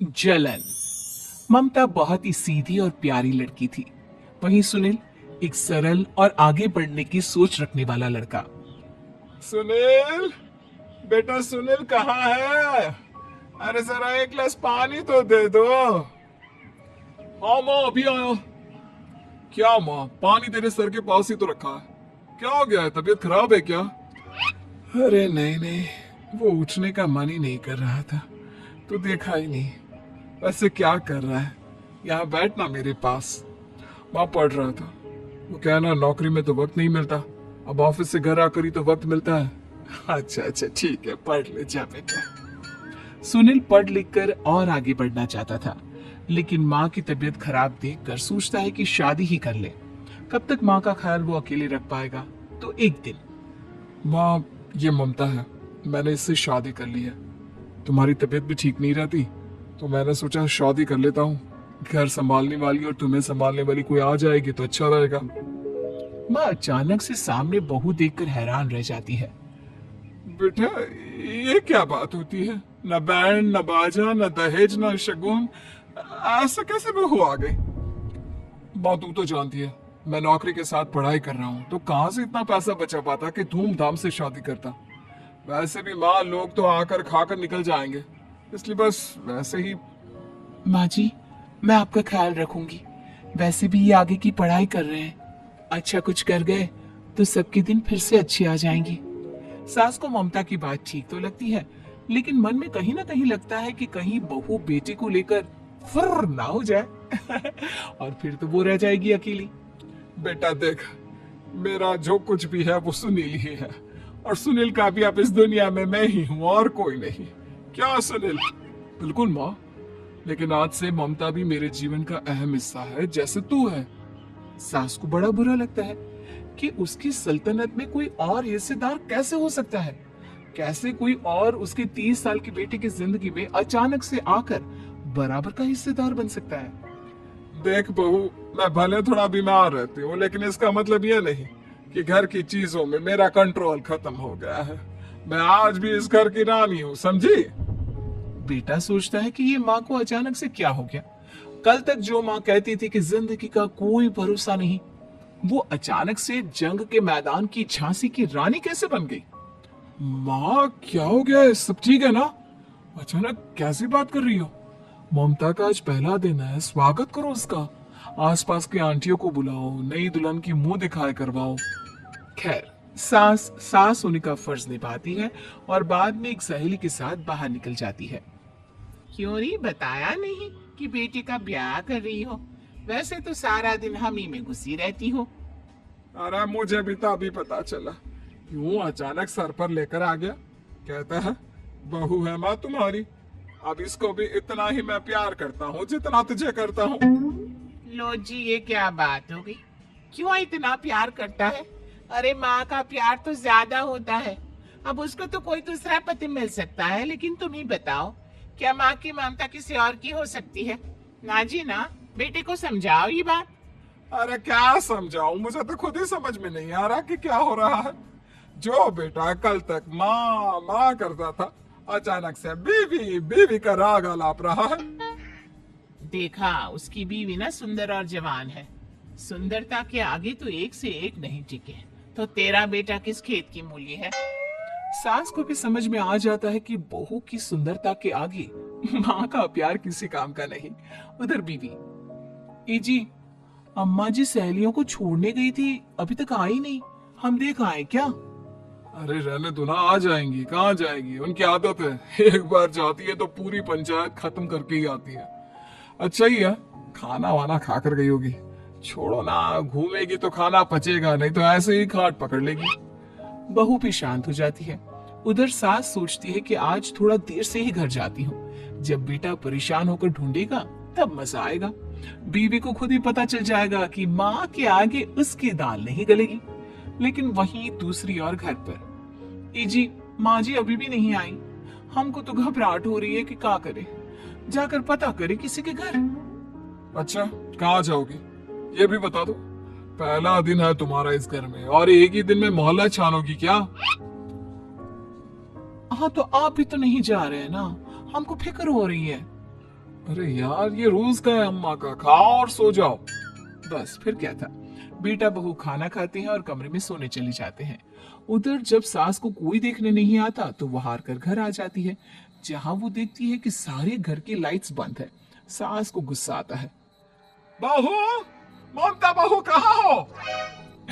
जलन। ममता बहुत ही सीधी और प्यारी लड़की थी। वहीं सुनील एक सरल और आगे बढ़ने की सोच रखने वाला लड़का। सुनील, बेटा सुनील कहाँ है? अरे जरा एक गिलास पानी तो दे दो। हाँ माँ, अभी आया। क्या माँ, पानी तेरे सर के पास ही तो रखा है। क्या हो गया है, तबीयत खराब है क्या? अरे नहीं नहीं, वो उठने का मन ही नहीं कर रहा था, तो देखा ही नहीं। वैसे क्या कर रहा है? यहाँ बैठना मेरे पास। माँ पढ़ रहा था। वो कहना नौकरी में तो वक्त नहीं मिलता, अब ऑफिस से घर आकर ही तो वक्त मिलता है। अच्छा अच्छा ठीक है, पढ़ ले जा बेटा। सुनील पढ़ लिख कर और आगे बढ़ना चाहता था, लेकिन माँ की तबीयत खराब देखकर सोचता है कि शादी ही कर ले। कब तक माँ का ख्याल वो अकेले रख पाएगा? तो एक दिन। माँ, ये ममता है, मैंने इससे शादी कर ली है। तुम्हारी तबीयत भी ठीक नहीं रहती, तो मैंने सोचा शादी कर लेता हूँ। घर संभालने वाली और तुम्हें संभालने वाली कोई आ जाएगी तो अच्छा रहेगा। माँ अचानक से सामने बहू देखकर हैरान रह जाती है। बेटा, ये क्या बात होती है? न बैंड, न बाजा, न दहेज, न शगुन, ऐसा कैसे बहू आ गई? माँ तू तो जानती है, मैं नौकरी के साथ पढ़ाई कर रहा हूँ, तो कहाँ से इतना पैसा बचा पाता कि धूमधाम से शादी करता। वैसे भी माँ, लोग तो आकर खाकर निकल जाएंगे, इसलिए बस वैसे ही। माँ जी, मैं आपका ख्याल रखूंगी। वैसे भी ये आगे की पढ़ाई कर रहे हैं, अच्छा कुछ कर गए तो सबके दिन फिर से अच्छे आ जाएंगे। सास को ममता की बात ठीक तो लगती है, लेकिन मन में कहीं ना कहीं लगता है कि कहीं बहू बेटे को लेकर फुर्र ना हो जाए और फिर तो वो रह जाएगी अकेली। बेटा देख, मेरा जो कुछ भी है वो सुनील ही है, और सुनील का भी अब इस दुनिया में मैं ही हूँ और कोई नहीं। क्या सुनील? बिल्कुल माँ, लेकिन आज से ममता भी मेरे जीवन का अहम हिस्सा है, जैसे तू है। सास को बड़ा बुरा लगता है कि उसकी सल्तनत में कोई और हिस्सेदार कैसे हो सकता है। कैसे कोई और उसके 30 साल की बेटे की जिंदगी में अचानक से आकर बराबर का हिस्सेदार बन सकता है। देख बहू, मैं भले थोड़ा बीमार रहती हूँ, लेकिन इसका मतलब यह नहीं कि घर की चीजों में मेरा कंट्रोल खत्म हो गया है। मैं आज भी इस घर की रानी हूँ, समझी? बेटा सोचता है कि ये माँ को अचानक से क्या हो गया। कल तक जो माँ कहती थी कि जिंदगी का कोई भरोसा नहीं, वो अचानक से जंग के मैदान की झांसी की रानी कैसे बन गई। माँ क्या हो गया है? सब ठीक है ना? अचानक कैसी बात कर रही हो? ममता का आज पहला दिन है, स्वागत करो उसका। आसपास की आंटियों को बुलाओ, नई दुल्हन की मुंह दिखाए करवाओ। खैर, सास सास होने का फर्ज निभाती है और बाद में एक सहेली के साथ बाहर निकल जाती है। क्यों नहीं बताया नहीं कि बेटे का ब्याह कर रही हो? वैसे तो सारा दिन हम ही में घुसी रहती हो। अरे मुझे भी तो अभी पता चला, यूं अचानक सर पर लेकर आ गया। कहता है बहू है माँ तुम्हारी। अब इसको भी इतना ही मैं प्यार करता हूँ जितना तुझे करता हूँ। लो जी, ये क्या बात हो गई? क्यों इतना प्यार करता है? अरे माँ का प्यार तो ज्यादा होता है। अब उसको तो कोई दूसरा पति मिल सकता है, लेकिन तुम ही बताओ, क्या माँ की ममता किसी और की हो सकती है? ना जी ना, बेटे को समझाओ ये बात। अरे क्या समझाऊं, मुझे तो खुद ही समझ में नहीं आ रहा कि क्या हो रहा है। जो बेटा कल तक माँ माँ करता था, अचानक से बीवी बीवी का राग आलाप रहा है। देखा, उसकी बीवी ना सुंदर और जवान है। सुंदरता के आगे तो एक से एक नहीं टिके, तो तेरा बेटा किस खेत की मूली है? सास को भी समझ में आ जाता है कि बहू की सुंदरता के आगे माँ का प्यार किसी काम का नहीं। उधर बीवी, ए जी, अम्मा जी सहेलियों को छोड़ने गई थी, अभी तक आई नहीं, हम देख आए क्या? अरे रहने दो ना, आ जाएंगी। कहाँ जाएगी, उनकी आदत है, एक बार जाती है तो पूरी पंचायत खत्म करके ही आती है। अच्छा ही है, खाना वाना खा कर गई होगी। छोड़ो ना, घूमेगी तो खाना पचेगा, नहीं तो ऐसे ही खाट पकड़ लेगी। बहू भी शांत हो जाती है। उधर सास सोचती है कि आज थोड़ा देर से ही घर जाती हूँ, जब बेटा परेशान होकर ढूंढेगा तब मजा आएगा। बीवी को खुद ही पता चल जाएगा कि माँ के आगे उसकी दाल नहीं गलेगी। लेकिन वहीं दूसरी ओर घर पर, ए जी, माँ जी अभी भी नहीं आई। हमको तो घबराहट हो रही है कि क्या करे, जाकर पता करे किसी के घर। अच्छा, कहाँ जाओगी ये भी बता दो। पहला दिन है तुम्हारा इस घर में, और एक ही दिन में मोहल्ला छानोगी क्या? हाँ तो आप भी तो नहीं जा रहे हैं ना, हमको फिक्र हो रही है। अरे यार, ये रोज का है अम्मा का, खाओ और सो जाओ। बस फिर क्या था, बेटा बहू खाना खाते हैं और कमरे में सोने चले जाते हैं। उधर जब सास को कोई देखने नहीं आता तो वो हार कर घर आ जाती है, जहां वो देखती है कि सारे घर की लाइट्स बंद है। सास को गुस्सा आता है। बहू, ममता बहू कहाँ हो?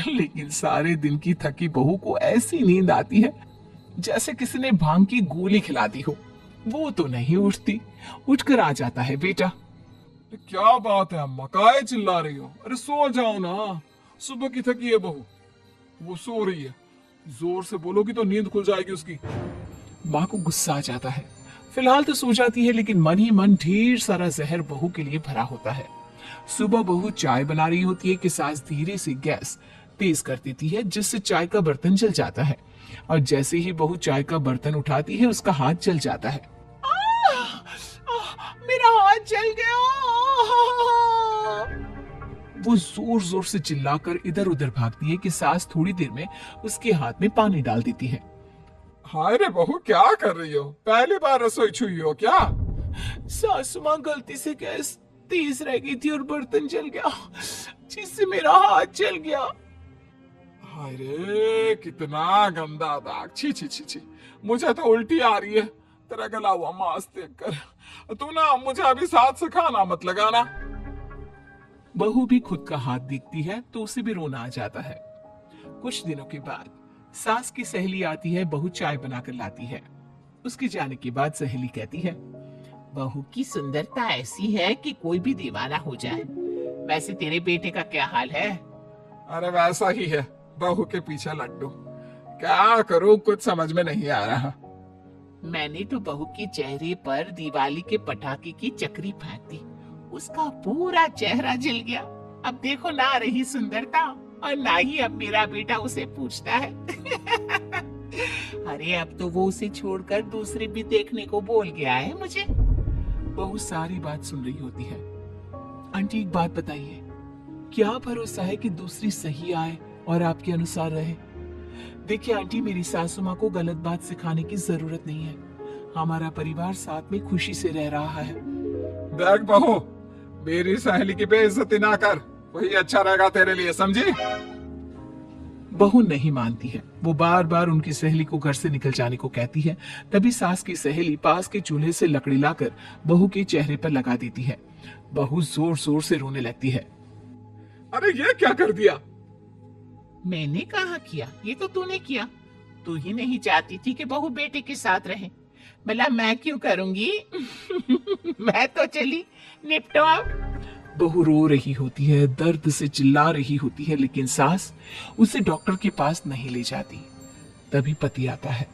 लेकिन सारे दिन की थकी बहू को ऐसी नींद आती है जैसे किसी ने भांग की गोली खिला दी हो। वो तो नहीं उठती। उठकर आ जाता है बेटा। क्या बात है अम्मा, काहे चिल्ला रही हो? अरे सो जाओ ना, सुबह की थकी है बहू, वो सो रही है। जोर से बोलोगी तो नींद खुल जाएगी उसकी। माँ को गुस्सा आ जाता है। फिलहाल तो सो जाती है, लेकिन मन ही मन ढेर सारा जहर बहू के लिए भरा होता है। सुबह बहू चाय बना रही होती है कि सास धीरे से गैस तेज कर देती है, जिससे चाय का बर्तन जल जाता है। और जैसे ही बहू चाय का बर्तन उठाती है उसका हाथ जल जाता है। मेरा हाथ जल गया। वो जोर जोर से चिल्लाकर इधर उधर भागती है कि सास थोड़ी देर में उसके हाथ में पानी डाल देती है। हाय रे बहू, क्या कर रही हो? पहली बार रसोई छुई हो क्या? सासू माँ गलती से गैस तेज रह गई थी और बर्तन जल गया, जिससे मेरा हाथ जल गया। हाय रे, कितना गंदा दाग। छी छी छी छी, मुझे तो उल्टी आ रही है तेरा गला हुआ मांस देखकर। तू ना मुझे अभी साथ से खाना मत लगाना। बहू भी खुद का हाथ देखती है तो उसे भी रोना आ जाता है। कुछ दिनों के बाद सास की सहेली आती है, बहू चाय बनाकर लाती है। उसके जाने के बाद सहेली कहती है, बहू की सुंदरता ऐसी है कि कोई भी दीवाना हो जाए। वैसे तेरे बेटे का क्या हाल है? अरे वैसा ही है, बहू के पीछे लड्डू। क्या करूं, कुछ समझ में नहीं आ रहा। मैंने तो बहू के चेहरे पर दिवाली के पटाखे की चक्री फेंक दी, उसका पूरा चेहरा जल गया। अब देखो ना रही सुंदरता, और ना ही अब मेरा बेटा उसे पूछता है। अरे अब तो वो उसे छोड़कर दूसरे भी देखने को बोल गया है मुझे। बहू सारी बात सुन रही होती है। आंटी एक बात बताइए, क्या भरोसा है कि दूसरी सही आए और आपके अनुसार रहे? देखिए आंटी, मेरी सासू माँ को गलत बात सिखाने की जरूरत नहीं है। हमारा परिवार साथ में खुशी से रह रहा है। देख बहू, मेरी सहेली की बेइज्जती ना कर, वही अच्छा रहेगा तेरे लिए, समझी? बहू नहीं मानती है। वो बार बार उनकी सहेली को घर से निकल जाने को कहती है। तभी सास की सहेली पास के चूल्हे से लकड़ी लाकर बहू के चेहरे पर लगा देती है। बहू जोर जोर से रोने लगती है। अरे ये क्या कर दिया? मैंने कहा किया, ये तो तूने किया। तू ही नहीं चाहती थी कि बहू बेटे के साथ रहे। भला मैं क्यों करूंगी? मैं तो चली, निपटो अब। बहू रो रही होती है, दर्द से चिल्ला रही होती है, लेकिन सास उसे डॉक्टर के पास नहीं ले जाती। तभी पति आता है।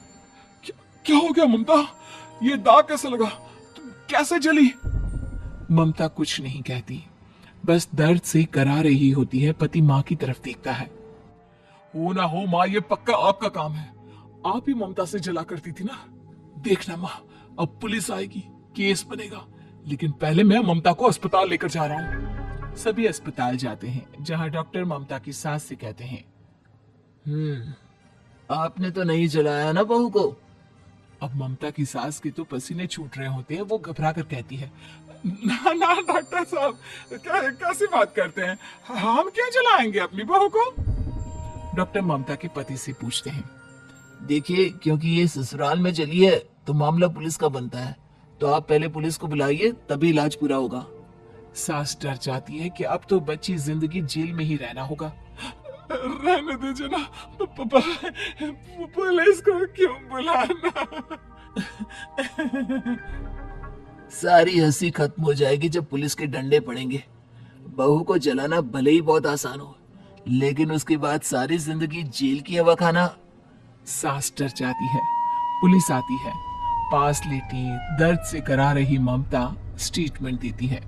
क्या हो गया ममता? ये दाग कैसे लगा? तुम कैसे जली? ममता कुछ नहीं कहती, बस दर्द से करा रही होती है। पति माँ की तरफ देखता है। हो ना हो माँ, ये पक्का आपका काम है। आप ही ममता से जला करती थी ना। देखना माँ, अब पुलिस आएगी, केस बनेगा, लेकिन पहले मैं ममता को अस्पताल लेकर जा रहा हूँ। सभी अस्पताल जाते हैं, जहाँ डॉक्टर ममता की सास से कहते हैं, आपने तो नहीं जलाया ना बहू को? अब ममता की सास के तो पसीने छूट रहे होते हैं। वो घबरा कर कहती है, ना ना डॉक्टर साहब, कैसी बात करते हैं? हम क्या जलाएंगे अपनी बहू को? डॉक्टर ममता के पति से पूछते हैं, देखिए, क्योंकि ये ससुराल में जली है तो मामला पुलिस का बनता है, तो आप पहले पुलिस को बुलाइए, तभी इलाज पूरा होगा। सास डर जाती है कि अब तो बच्ची जिंदगी जेल में ही रहना होगा। रहने दीजिए ना, पुलिस को क्यों बुलाना? सारी हंसी खत्म हो जाएगी जब पुलिस के डंडे पड़ेंगे। बहू को जलाना भले ही बहुत आसान हो, लेकिन उसके बाद सारी जिंदगी जेल की हवा खाना। सास डर जाती है। पुलिस आती है। पास लेटी दर्द से करा रही ममता स्टेटमेंट देती है।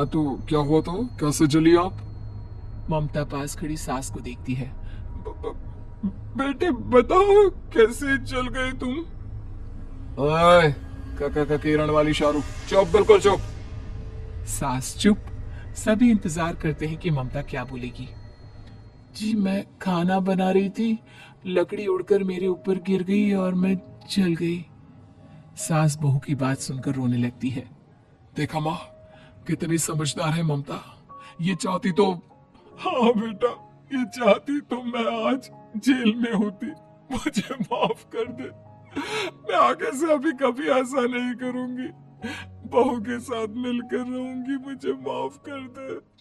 तो क्या हुआ? तो कैसे जली आप? ममता पास खड़ी सास को देखती है। बेटे बताओ, कैसे जल गए तुम? ओए, का किरण वाली शाहरुख, चुप, बिल्कुल चुप। सास चुप। सभी इंतजार करते हैं कि ममता क्या बोलेगी। जी मैं खाना बना रही थी, लकड़ी उड़कर मेरे ऊपर गिर गई और मैं जल गई। सास बहू की बात सुनकर रोने लगती है। देखा माँ, कितनी समझदार है ममता। ये चाहती तो, हाँ बेटा, ये चाहती तो मैं आज जेल में होती। मुझे माफ कर दे। मैं आगे से अभी कभी ऐसा नहीं करूंगी। बहू के साथ मिलकर रहूंगी। मुझे माफ कर दे।